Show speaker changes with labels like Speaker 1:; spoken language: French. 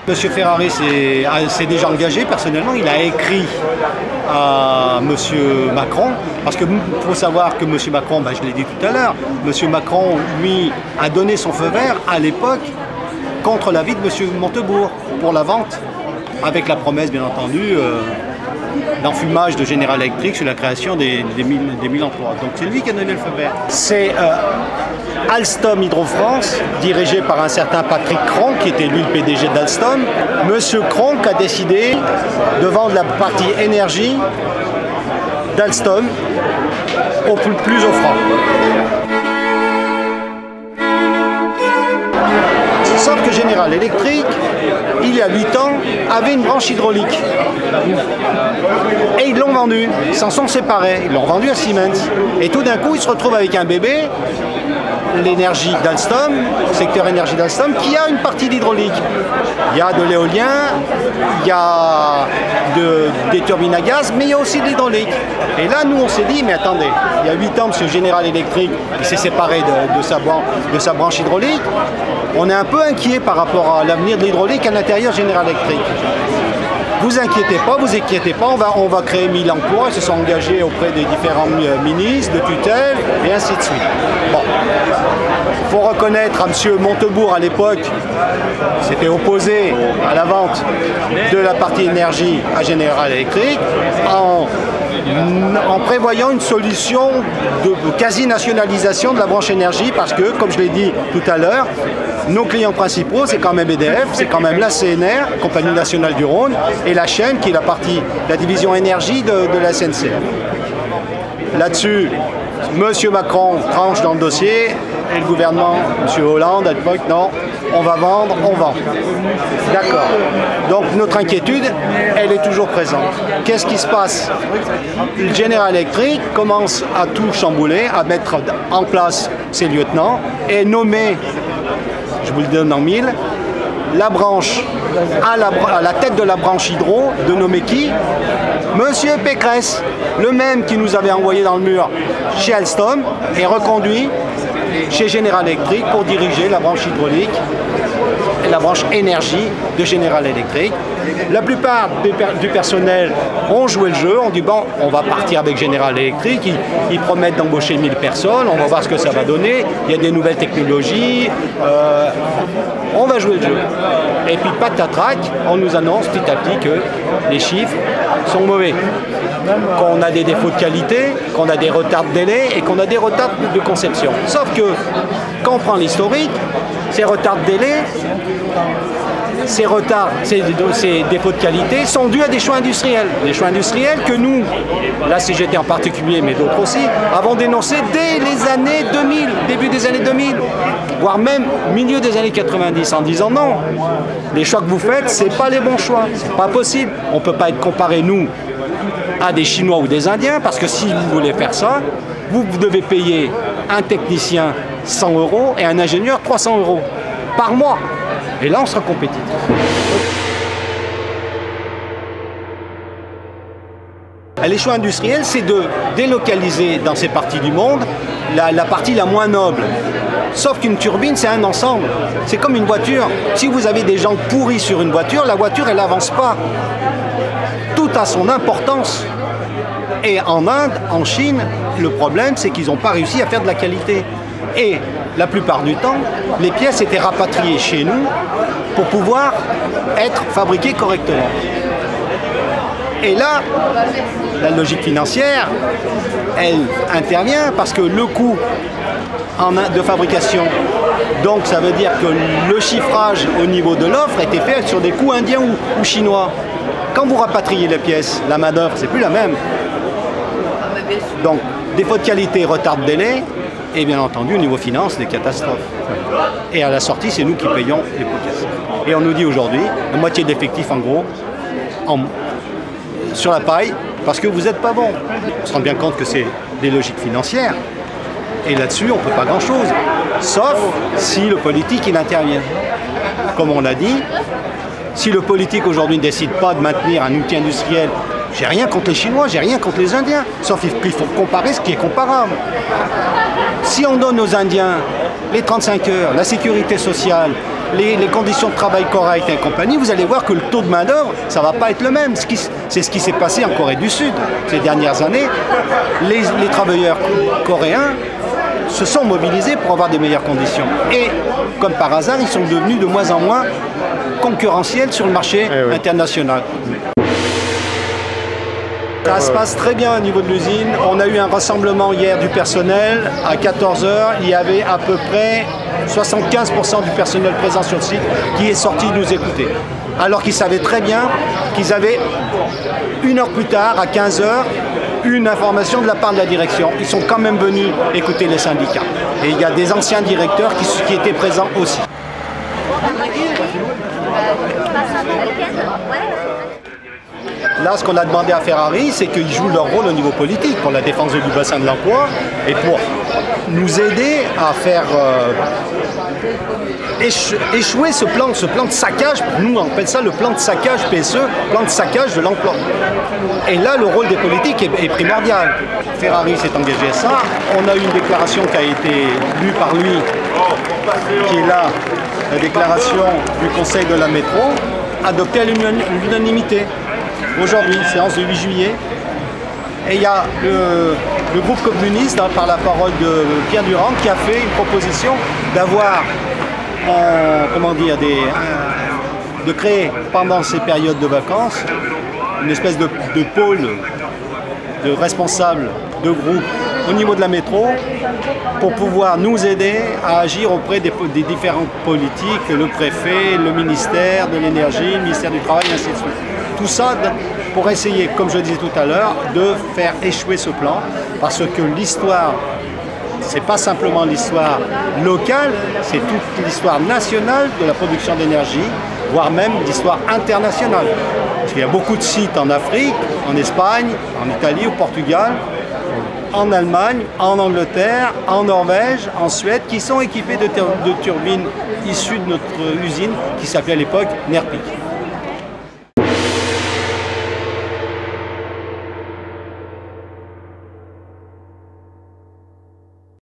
Speaker 1: Monsieur Ferrari s'est déjà engagé personnellement, il a écrit à Monsieur Macron, parce qu'il faut savoir que Monsieur Macron, je l'ai dit tout à l'heure, Monsieur Macron, lui, a donné son feu vert à l'époque contre l'avis de Monsieur Montebourg pour la vente, avec la promesse bien entendu d'enfumage de General Electric sur la création des 1000 emplois. Donc c'est lui qui a donné le feu vert. C'est Alstom Hydro-France, dirigé par un certain Patrick Cronk, qui était lui le PDG d'Alstom. Monsieur Cronk a décidé de vendre la partie énergie d'Alstom au plus offrant. Sauf que General Electric, il y a 8 ans, avait une branche hydraulique. Et ils l'ont vendue, ils s'en sont séparés, ils l'ont vendue à Siemens. Et tout d'un coup, ils se retrouvent avec un bébé, l'énergie d'Alstom, le secteur énergie d'Alstom, qui a une partie d'hydraulique. Il y a de l'éolien, il y a des turbines à gaz, mais il y a aussi de l'hydraulique. Et là, nous, on s'est dit, mais attendez, il y a 8 ans, M. General Electric, il s'est séparé de sa branche hydraulique. On est un peu inquiet par rapport à l'avenir de l'hydraulique à l'intérieur General Electric. Vous inquiétez pas, on va créer 1000 emplois. Ils se sont engagés auprès des différents ministres, de tutelle, et ainsi de suite. Bon, il faut reconnaître à M. Montebourg à l'époque, s'était opposé à la vente de la partie énergie à General Electric en prévoyant une solution de quasi-nationalisation de la branche énergie parce que, comme je l'ai dit tout à l'heure, nos clients principaux, c'est quand même EDF, c'est quand même la CNR, Compagnie Nationale du Rhône, et la chaîne qui est la division énergie de la SNCF. Là-dessus, M. Macron tranche dans le dossier et le gouvernement, M. Hollande à l'époque, non, on va vendre, on vend. D'accord. Donc notre inquiétude, elle est toujours présente. Qu'est-ce qui se passe? Le General Electric commence à tout chambouler, à mettre en place ses lieutenants et nommer, je vous le donne en mille, la branche, à la tête de la branche hydro, de nommer qui? Monsieur Pécresse, le même qui nous avait envoyé dans le mur chez Alstom, est reconduit chez General Electric pour diriger la branche hydraulique et la branche énergie de General Electric. La plupart du personnel ont joué le jeu, on dit bon, on va partir avec General Electric, ils promettent d'embaucher 1000 personnes, on va voir ce que ça va donner, il y a des nouvelles technologies, on va jouer le jeu. Et puis patatrac, on nous annonce petit à petit que les chiffres sont mauvais, qu'on a des défauts de qualité, qu'on a des retards de délai et qu'on a des retards de conception. Sauf que quand on prend l'historique, ces retards de délai, ces défauts de qualité sont dus à des choix industriels. Des choix industriels que nous, la CGT en particulier, mais d'autres aussi, avons dénoncés dès les années 2000, début des années 2000, voire même milieu des années 90, en disant non, les choix que vous faites, c'est pas les bons choix, c'est pas possible. On peut pas être comparé, nous, à des Chinois ou des Indiens, parce que si vous voulez faire ça, vous devez payer un technicien 100 € et un ingénieur 300 € par mois. Et là, on sera compétitif. Les choix industriels, c'est de délocaliser dans ces parties du monde la partie la moins noble. Sauf qu'une turbine, c'est un ensemble. C'est comme une voiture. Si vous avez des gens pourris sur une voiture, la voiture, elle n'avance pas. Tout a son importance. Et en Inde, en Chine, le problème, c'est qu'ils n'ont pas réussi à faire de la qualité. Et la plupart du temps, les pièces étaient rapatriées chez nous pour pouvoir être fabriquées correctement. Et là, la logique financière, elle intervient parce que le coût de fabrication, donc ça veut dire que le chiffrage au niveau de l'offre était fait sur des coûts indiens ou chinois. Quand vous rapatriez les pièces, la main-d'œuvre, c'est plus la même. Donc, défaut de qualité, retard de délai, et bien entendu, au niveau finance, des catastrophes. Et à la sortie, c'est nous qui payons les pots cassés. Et on nous dit aujourd'hui, la moitié de l'effectif, en gros, sur la paille, parce que vous n'êtes pas bon. On se rend bien compte que c'est des logiques financières. Et là-dessus, on ne peut pas grand-chose. Sauf si le politique, il intervient. Comme on l'a dit, si le politique aujourd'hui ne décide pas de maintenir un outil industriel, j'ai rien contre les Chinois, j'ai rien contre les Indiens. Sauf qu'il faut comparer ce qui est comparable. Si on donne aux Indiens les 35 heures, la sécurité sociale, les conditions de travail correctes et compagnie, vous allez voir que le taux de main-d'œuvre, ça ne va pas être le même. C'est ce qui s'est passé en Corée du Sud ces dernières années. Les travailleurs coréens se sont mobilisés pour avoir des meilleures conditions. Et comme par hasard, ils sont devenus de moins en moins concurrentiels sur le marché international. Ça se passe très bien au niveau de l'usine. On a eu un rassemblement hier du personnel. À 14 h, il y avait à peu près 75% du personnel présent sur le site qui est sorti nous écouter. Alors qu'ils savaient très bien qu'ils avaient, une heure plus tard, à 15 h, une information de la part de la direction. Ils sont quand même venus écouter les syndicats. Et il y a des anciens directeurs qui étaient présents aussi. Là, ce qu'on a demandé à Ferrari, c'est qu'ils jouent leur rôle au niveau politique pour la défense du bassin de l'emploi et pour nous aider à faire échouer ce plan de saccage. Nous, on appelle ça le plan de saccage PSE, plan de saccage de l'emploi. Et là, le rôle des politiques est primordial. Ferrari s'est engagé à ça. On a eu une déclaration qui a été lue par lui, qui est là, la déclaration du Conseil de la métro, adoptée à l'unanimité. Aujourd'hui, séance du 8 juillet, et il y a le groupe communiste, par la parole de Pierre Durand, qui a fait une proposition d'avoir, de créer pendant ces périodes de vacances une espèce de pôle de responsables de groupes au niveau de la métro pour pouvoir nous aider à agir auprès des différentes politiques, le préfet, le ministère de l'énergie, le ministère du travail, et ainsi de suite. Tout ça pour essayer, comme je disais tout à l'heure, de faire échouer ce plan, parce que l'histoire, c'est pas simplement l'histoire locale, c'est toute l'histoire nationale de la production d'énergie, voire même l'histoire internationale. Parce qu'il y a beaucoup de sites en Afrique, en Espagne, en Italie, au Portugal, en Allemagne, en Angleterre, en Norvège, en Suède, qui sont équipés de turbines issues de notre usine qui s'appelait à l'époque Nerpic.